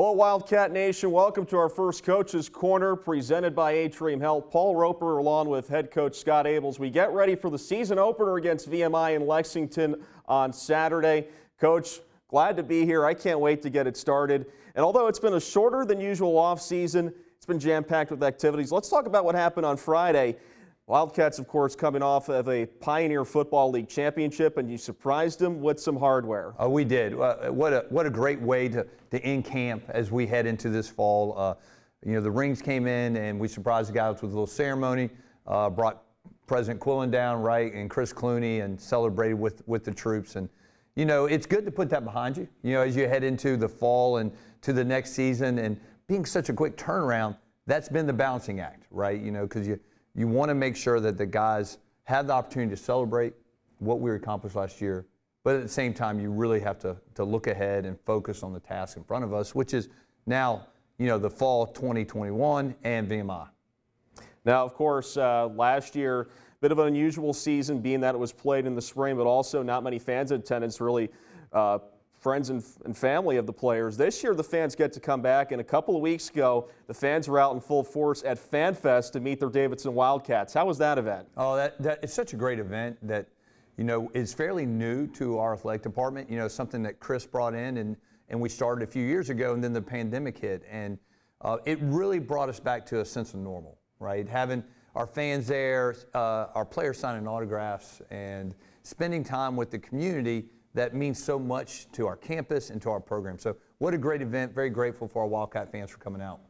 Hello, Wildcat Nation. Welcome to our first Coach's Corner presented by Atrium Health. Paul Roper along with head coach Scott Abell. We get ready for the season opener against VMI in Lexington on Saturday. Coach, glad to be here. I can't wait to get it started. And although it's been a shorter than usual off season, it's been jam-packed with activities. Let's talk about what happened on Friday. Wildcats, of course, coming off of a Pioneer Football League championship, and you surprised them with some hardware. Oh, we did. What a great way to end camp as we head into this fall. The rings came in, and we surprised the guys with a little ceremony. Brought President Quillen down, right, and Chris Clooney, and celebrated with the troops. And it's good to put that behind you. As you head into the fall and to the next season, and being such a quick turnaround, that's been the balancing act, right? Because you want to make sure that the guys have the opportunity to celebrate what we accomplished last year, but at the same time, you really have to look ahead and focus on the task in front of us, which is now, the fall 2021 and VMI. Now, of course, last year, a bit of an unusual season, being that it was played in the spring, but also not many fans in attendance, really friends and family of the players. This year, the fans get to come back, and a couple of weeks ago, the fans were out in full force at FanFest to meet their Davidson Wildcats. How was that event? Oh, it's such a great event that, is fairly new to our athletic department. Something that Chris brought in, and we started a few years ago, and then the pandemic hit, and it really brought us back to a sense of normal, right? Having our fans there, our players signing autographs, and spending time with the community that means so much to our campus and to our program. So what a great event. Very grateful for our Wildcat fans for coming out.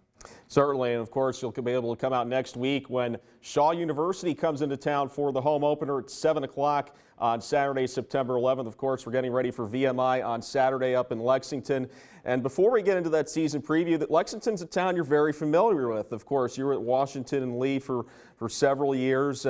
Certainly, and of course, you'll be able to come out next week when Shaw University comes into town for the home opener at 7 o'clock on Saturday, September 11th. Of course, we're getting ready for VMI on Saturday up in Lexington. And before we get into that season preview, that Lexington's a town you're very familiar with. Of course, you were at Washington and Lee for several years,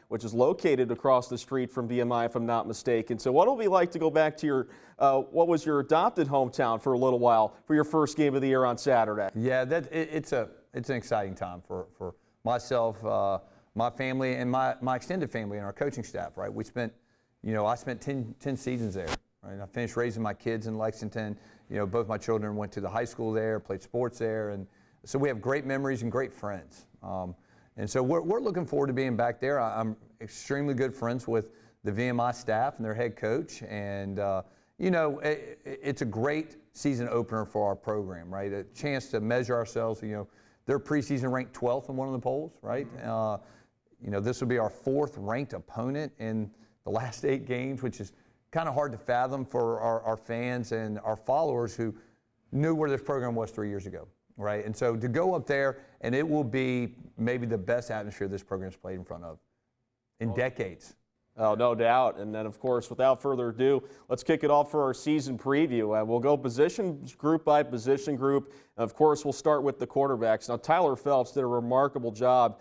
which is located across the street from VMI, if I'm not mistaken. So what will it be like to go back to your, what was your adopted hometown for a little while for your first game of the year on Saturday? Yeah, it's an exciting time for myself, my family, and my extended family and our coaching staff, right? I spent 10 seasons there, right? I finished raising my kids in Lexington. Both my children went to the high school there, played sports there, and so we have great memories and great friends. And so we're looking forward to being back there. I'm extremely good friends with the VMI staff and their head coach, and it's a great season opener for our program, right? A chance to measure ourselves. They're preseason ranked 12th in one of the polls, right? This will be our 4th ranked opponent in the last 8 games, which is kind of hard to fathom for our fans and our followers who knew where this program was 3 years ago, right? And so to go up there, and it will be maybe the best atmosphere this program's played in front of in decades. Oh, no doubt. And then, of course, without further ado, let's kick it off for our season preview. We'll go position group by position group. And of course, we'll start with the quarterbacks. Now, Tyler Phelps did a remarkable job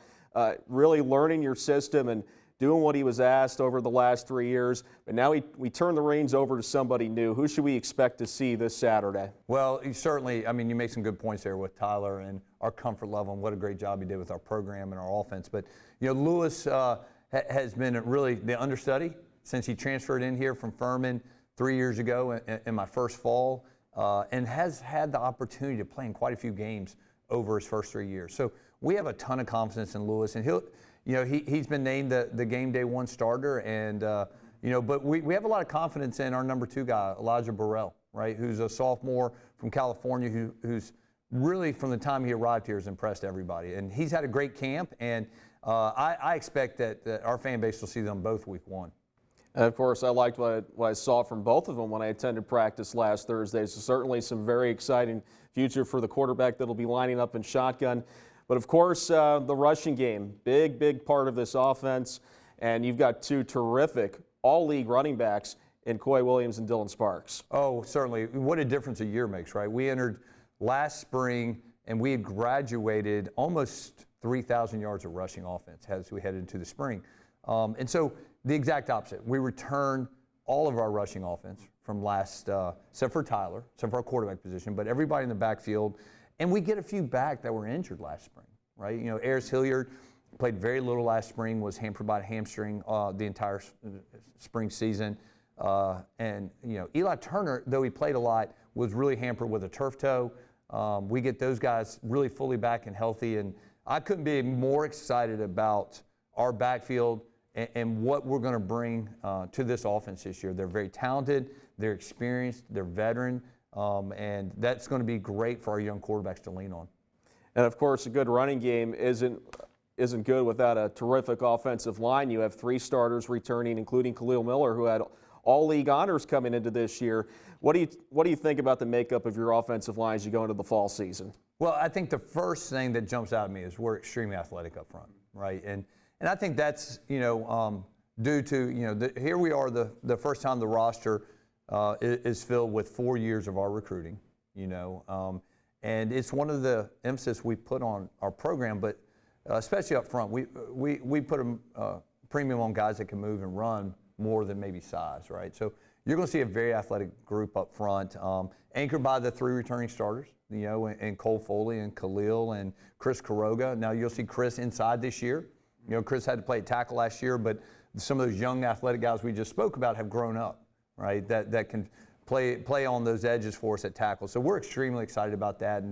really learning your system and doing what he was asked over the last 3 years. But now we turn the reins over to somebody new. Who should we expect to see this Saturday? Well, certainly, you make some good points there with Tyler and our comfort level and what a great job he did with our program and our offense. But, Lewis has been really the understudy since he transferred in here from Furman 3 years ago in my first fall, and has had the opportunity to play in quite a few games over his first 3 years. So we have a ton of confidence in Lewis, and he's been named the game day 1 starter, and but we have a lot of confidence in our number 2 guy, Elijah Burrell, right, who's a sophomore from California who's really from the time he arrived here has impressed everybody, and he's had a great camp, and I expect that our fan base will see them both week 1. And of course, I liked what I saw from both of them when I attended practice last Thursday. So certainly some very exciting future for the quarterback that'll be lining up in shotgun. But of course, the rushing game, big part of this offense. And you've got 2 terrific all-league running backs in Coy Williams and Dylan Sparks. Oh, certainly. What a difference a year makes, right? We entered last spring, and we had graduated almost 3,000 yards of rushing offense as we headed into the spring. And so the exact opposite. We returned all of our rushing offense from last, except for Tyler, except for our quarterback position, but everybody in the backfield. And we get a few back that were injured last spring, right? Ayers Hilliard played very little last spring, was hampered by a hamstring the entire spring season. And Eli Turner, though he played a lot, was really hampered with a turf toe. we get those guys really fully back and healthy. And I couldn't be more excited about our backfield and what we're going to bring to this offense this year. They're very talented, they're experienced, they're veteran, and that's going to be great for our young quarterbacks to lean on. And of course, a good running game isn't good without a terrific offensive line. You have 3 starters returning, including Khalil Miller, who had all-league honors coming into this year. What do you think about the makeup of your offensive line as you go into the fall season? Well, I think the first thing that jumps out at me is we're extremely athletic up front, right? And I think that's due to here we are the first time the roster is filled with 4 years of our recruiting, and it's one of the emphasis we put on our program, but especially up front, we put a premium on guys that can move and run more than maybe size, right? So you're going to see a very athletic group up front, anchored by the 3 returning starters, and Cole Foley and Khalil and Chris Kuroga. Now you'll see Chris inside this year. Chris had to play tackle last year, but some of those young athletic guys we just spoke about have grown up, right? That can play on those edges for us at tackle. So we're extremely excited about that.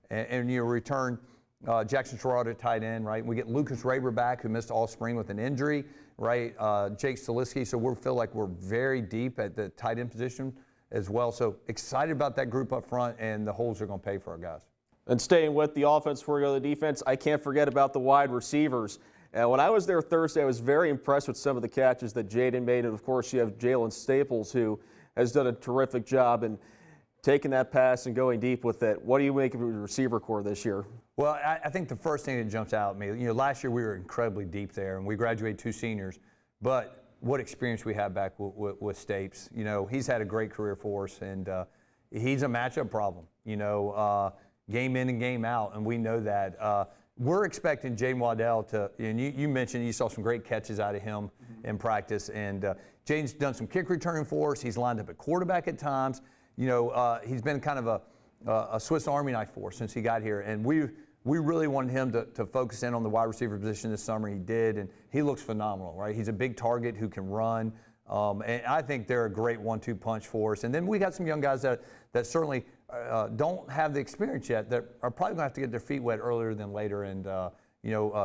And you return Jackson Terrell at tight end, right? We get Lucas Raber back, who missed all spring with an injury, right? Jake Staliski. So we feel like we're very deep at the tight end position as well. So excited about that group up front, and the holes are going to pay for our guys. And staying with the offense before we go to the defense, I can't forget about the wide receivers. When I was there Thursday, I was very impressed with some of the catches that Jaden made. And, of course, you have Jalen Staples, who has done a terrific job in taking that pass and going deep with it. What do you make of your receiver core this year? Well, I think the first thing that jumps out at me, last year we were incredibly deep there, and we graduated 2 seniors. But what experience we have back with Stapes. He's had a great career for us, and he's a matchup problem, game in and game out, and we know that. We're expecting Jaden Waddell to, and you mentioned you saw some great catches out of him in practice, and Jaden's done some kick returning for us. He's lined up at quarterback at times. He's been kind of a Swiss Army knife for us since he got here, and we really wanted him to focus in on the wide receiver position this summer. He did, and he looks phenomenal, right? He's a big target who can run, and I think they're a great 1-2 punch for us. And then we got some young guys that certainly don't have the experience yet, that are probably going to have to get their feet wet earlier than later. And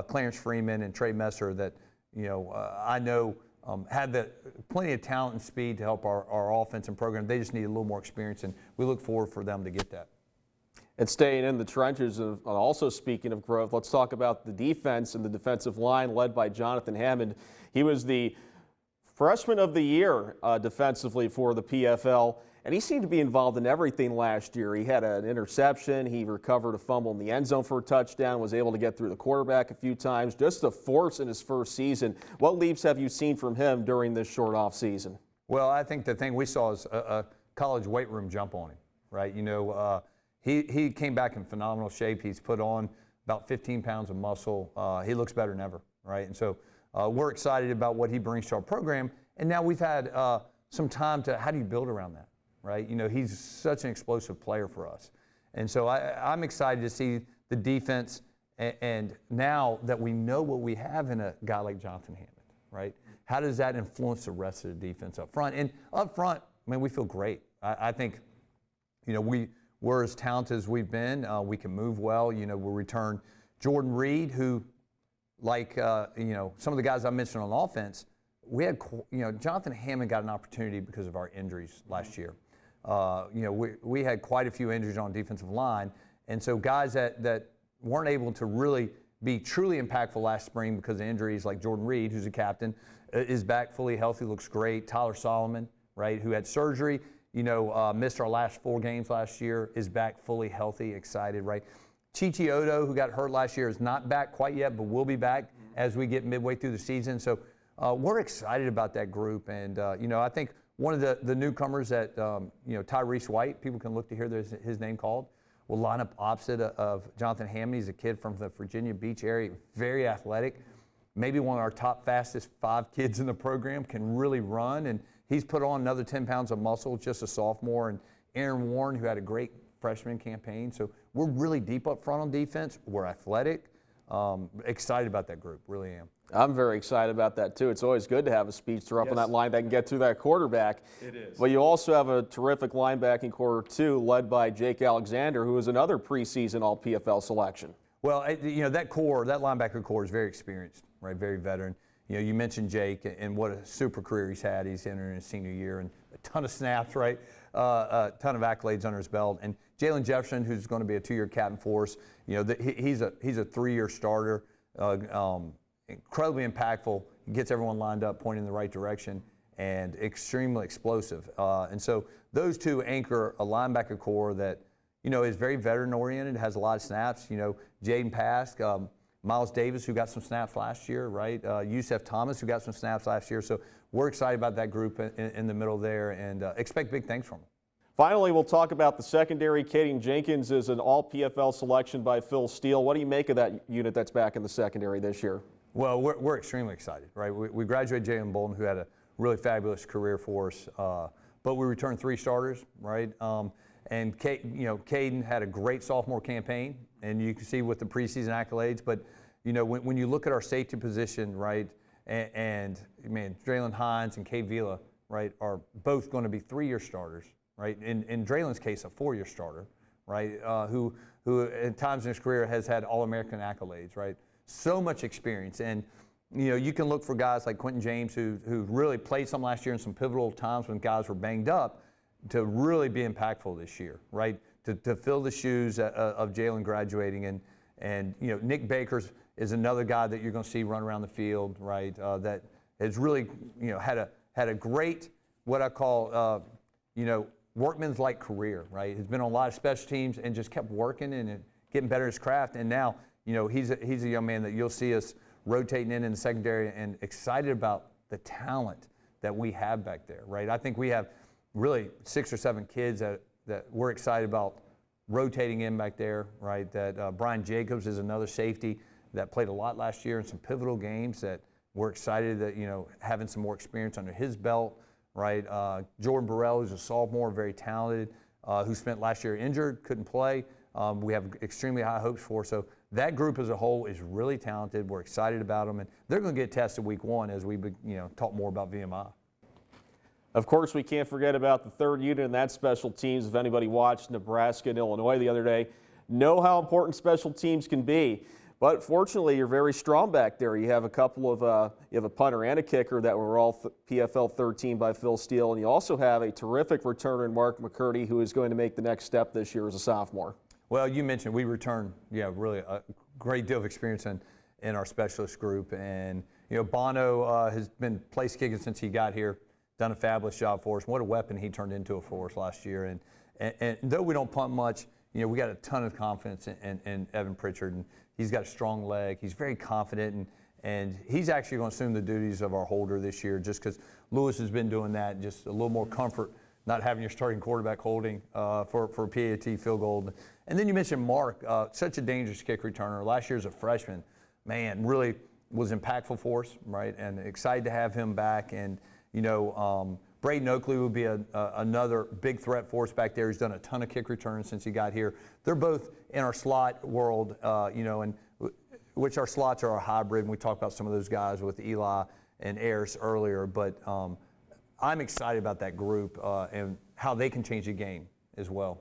Clarence Freeman and Trey Messer, that I know have plenty of talent and speed to help our offense and program. They just need a little more experience, and we look forward for them to get that. And staying in the trenches, and also speaking of growth, let's talk about the defense and the defensive line led by Jonathan Hammond. He was the Freshman of the Year defensively for the PFL, and he seemed to be involved in everything last year. He had an interception, he recovered a fumble in the end zone for a touchdown, was able to get through the quarterback a few times. Just a force in his first season. What leaps have you seen from him during this short off season? Well, I think the thing we saw is a college weight room jump on him, right? He came back in phenomenal shape. He's put on about 15 pounds of muscle. He looks better than ever, right? And so we're excited about what he brings to our program. And now we've had some time to, how do you build around that, right? He's such an explosive player for us. And so I'm excited to see the defense, and now that we know what we have in a guy like Jonathan Hammond, right? How does that influence the rest of the defense up front? And up front, we feel great. I think, we're as talented as we've been. We can move well. We'll return Jordan Reed, who, like, some of the guys I mentioned on offense, we had, Jonathan Hammond got an opportunity because of our injuries last year. We had quite a few injuries on defensive line, and so guys that weren't able to really be truly impactful last spring because of injuries, like Jordan Reed, who's a captain, is back fully healthy, looks great. Tyler Solomon, right, who had surgery, missed our last 4 games last year, is back fully healthy, excited, right? Chichi Odo, who got hurt last year, is not back quite yet, but will be back as we get midway through the season. So we're excited about that group. And, I think one of the newcomers that, Tyrese White, people can look to hear his name called, will line up opposite of Jonathan Hammond. He's a kid from the Virginia Beach area, very athletic, maybe one of our top fastest 5 kids in the program, can really run. And he's put on another 10 pounds of muscle, just a sophomore. And Aaron Warren, who had a great freshman campaign. So we're really deep up front on defense. We're athletic. Excited about that group, really am. I'm very excited about that too. It's always good to have a speedster up on that line that can get through that quarterback. It is. But you also have a terrific linebacking core too, led by Jake Alexander, who is another preseason All-PFL selection. Well, you know, that linebacker core is very experienced, right? Very veteran. You know, you mentioned Jake and what a super career he's had. He's entering his senior year and a ton of snaps, right? A ton of accolades under his belt. And Jalen Jefferson, who's going to be a 2-year captain for us, you know, he's a 3-year starter. Incredibly impactful. He gets everyone lined up, pointing in the right direction, and extremely explosive. And so those two anchor a linebacker core that, you know, is very veteran-oriented, has a lot of snaps. You know, Jaden Pask, Miles Davis, who got some snaps last year, right? Yusef Thomas, who got some snaps last year. So we're excited about that group in the middle there, and expect big things from them. Finally, we'll talk about the secondary. Kaden Jenkins is an All-PFL selection by Phil Steele. What do you make of that unit that's back in the secondary this year? Well, we're extremely excited, right? We graduated Jalen Bolden, who had a really fabulous career for us, but we returned 3 starters, right? And Kaden had a great sophomore campaign, and you can see with the preseason accolades. But you know, when you look at our safety position, right, and man, Draylon Hines and Kay Vila, right, are both going to be 3-year starters, right? In Draylon's case, a 4-year starter, right? Who at times in his career has had All-American accolades, right? So much experience, and you know, you can look for guys like Quentin James who really played some last year in some pivotal times when guys were banged up, to really be impactful this year, right? To fill the shoes of Jalen graduating, and you know, Nick Bakers is another guy that you're going to see run around the field, right? That has really, you know, had a great, what I call, you know, workman's-like career, right? He's been on a lot of special teams and just kept working and getting better at his craft, and now, you know, he's a young man that you'll see us rotating in the secondary, and excited about the talent that we have back there, right? I think we have really 6 or 7 kids that we're excited about rotating in back there, right? That Brian Jacobs is another safety that played a lot last year in some pivotal games that we're excited that, you know, having some more experience under his belt, right? Jordan Burrell, who's a sophomore, very talented, who spent last year injured, couldn't play. We have extremely high hopes for. So that group as a whole is really talented. We're excited about them, and they're going to get tested week 1 as we, you know, talk more about VMI. Of course, we can't forget about the 3rd unit and that special teams. If anybody watched Nebraska and Illinois the other day, know how important special teams can be. But fortunately, you're very strong back there. You have a couple of, you have a punter and a kicker that were all PFL 3rd team by Phil Steele, and you also have a terrific returner in Mark McCurdy, who is going to make the next step this year as a sophomore. Well, you mentioned we returned, really a great deal of experience in our specialist group, and you know, Bono has been place kicking since he got here, done a fabulous job for us. What a weapon he turned into for us last year, and though we don't punt much, you know, we got a ton of confidence in Evan Pritchard, and he's got a strong leg. He's very confident, and he's actually going to assume the duties of our holder this year, just because Lewis has been doing that, just a little more comfort not having your starting quarterback holding for a PAT field goal. And then you mentioned Mark, such a dangerous kick returner. Last year as a freshman, man, really was impactful for us, right? And excited to have him back. And, you know, Braden Oakley would be another big threat for us back there. He's done a ton of kick returns since he got here. They're both in our slot world, you know, and which our slots are a hybrid. And we talked about some of those guys with Eli and Ayers earlier. But I'm excited about that group and how they can change the game as well.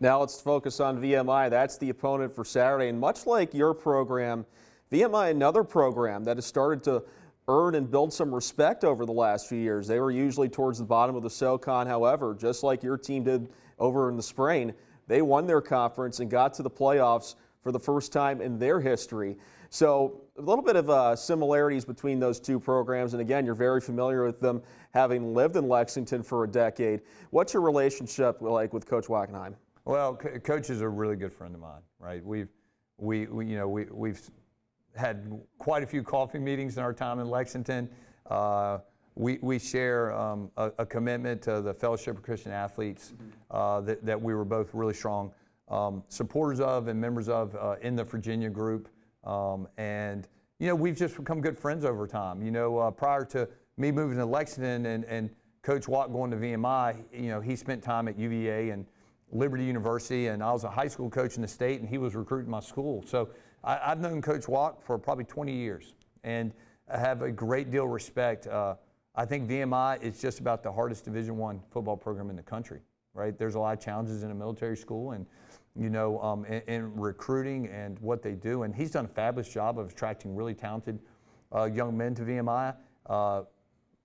Now let's focus on VMI. That's the opponent for Saturday. And much like your program, VMI, another program that has started to earn and build some respect over the last few years. They were usually towards the bottom of the SoCon. However, just like your team did over in the spring, they won their conference and got to the playoffs for the first time in their history. So a little bit of similarities between those two programs. And again, you're very familiar with them, having lived in Lexington for a decade. What's your relationship like with Coach Wackenheim? Well, Coach is a really good friend of mine, right? We've had quite a few coffee meetings in our time in Lexington. We share a commitment to the Fellowship of Christian Athletes that we were both really strong supporters of and members of in the Virginia group. And, you know, we've just become good friends over time. You know, prior to me moving to Lexington and Coach Watt going to VMI, you know, he spent time at UVA Liberty University, and I was a high school coach in the state, and he was recruiting my school. So I've known Coach Walk for probably 20 years, and I have a great deal of respect. I think VMI is just about the hardest Division I football program in the country, right? There's a lot of challenges in a military school, and in recruiting and what they do. And he's done a fabulous job of attracting really talented young men to VMI,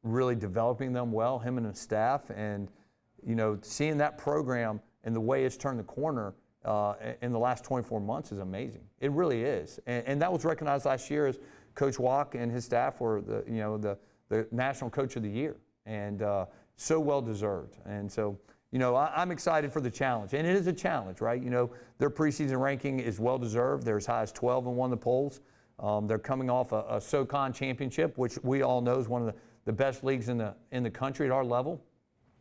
really developing them well, him and his staff, and seeing that program and the way it's turned the corner in the last 24 months is amazing. It really is, and that was recognized last year as Coach Walk and his staff were the National Coach of the Year, and so well deserved. And so I'm excited for the challenge, and it is a challenge, right? Their preseason ranking is well deserved. They're as high as 12 and won the polls. They're coming off a SoCon championship, which we all know is one of the best leagues in the country at our level,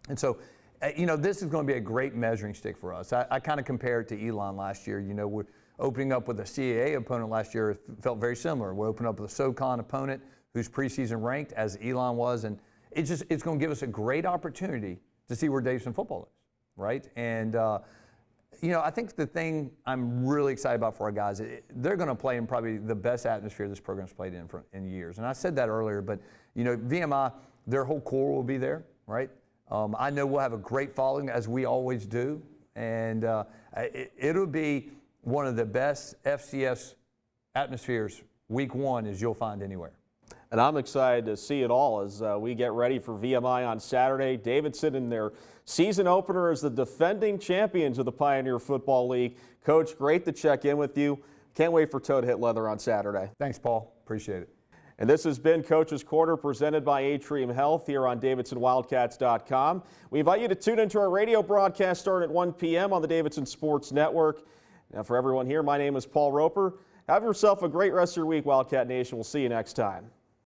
and so. This is going to be a great measuring stick for us. I kind of compare it to Elon last year. We're opening up with a CAA opponent last year. It felt very similar. We opened up with a SoCon opponent who's preseason ranked, as Elon was, and it's going to give us a great opportunity to see where Davidson football is, right? And I think the thing I'm really excited about for our guys, they're going to play in probably the best atmosphere this program's played in years. And I said that earlier, but VMI, their whole core will be there, right? I know we'll have a great following, as we always do, and it'll be one of the best FCS atmospheres week one as you'll find anywhere. And I'm excited to see it all as we get ready for VMI on Saturday. Davidson in their season opener as the defending champions of the Pioneer Football League. Coach, great to check in with you. Can't wait for toe to hit leather on Saturday. Thanks, Paul. Appreciate it. And this has been Coach's Corner presented by Atrium Health here on DavidsonWildcats.com. We invite you to tune into our radio broadcast starting at 1 p.m. on the Davidson Sports Network. Now for everyone here, my name is Paul Roper. Have yourself a great rest of your week, Wildcat Nation. We'll see you next time.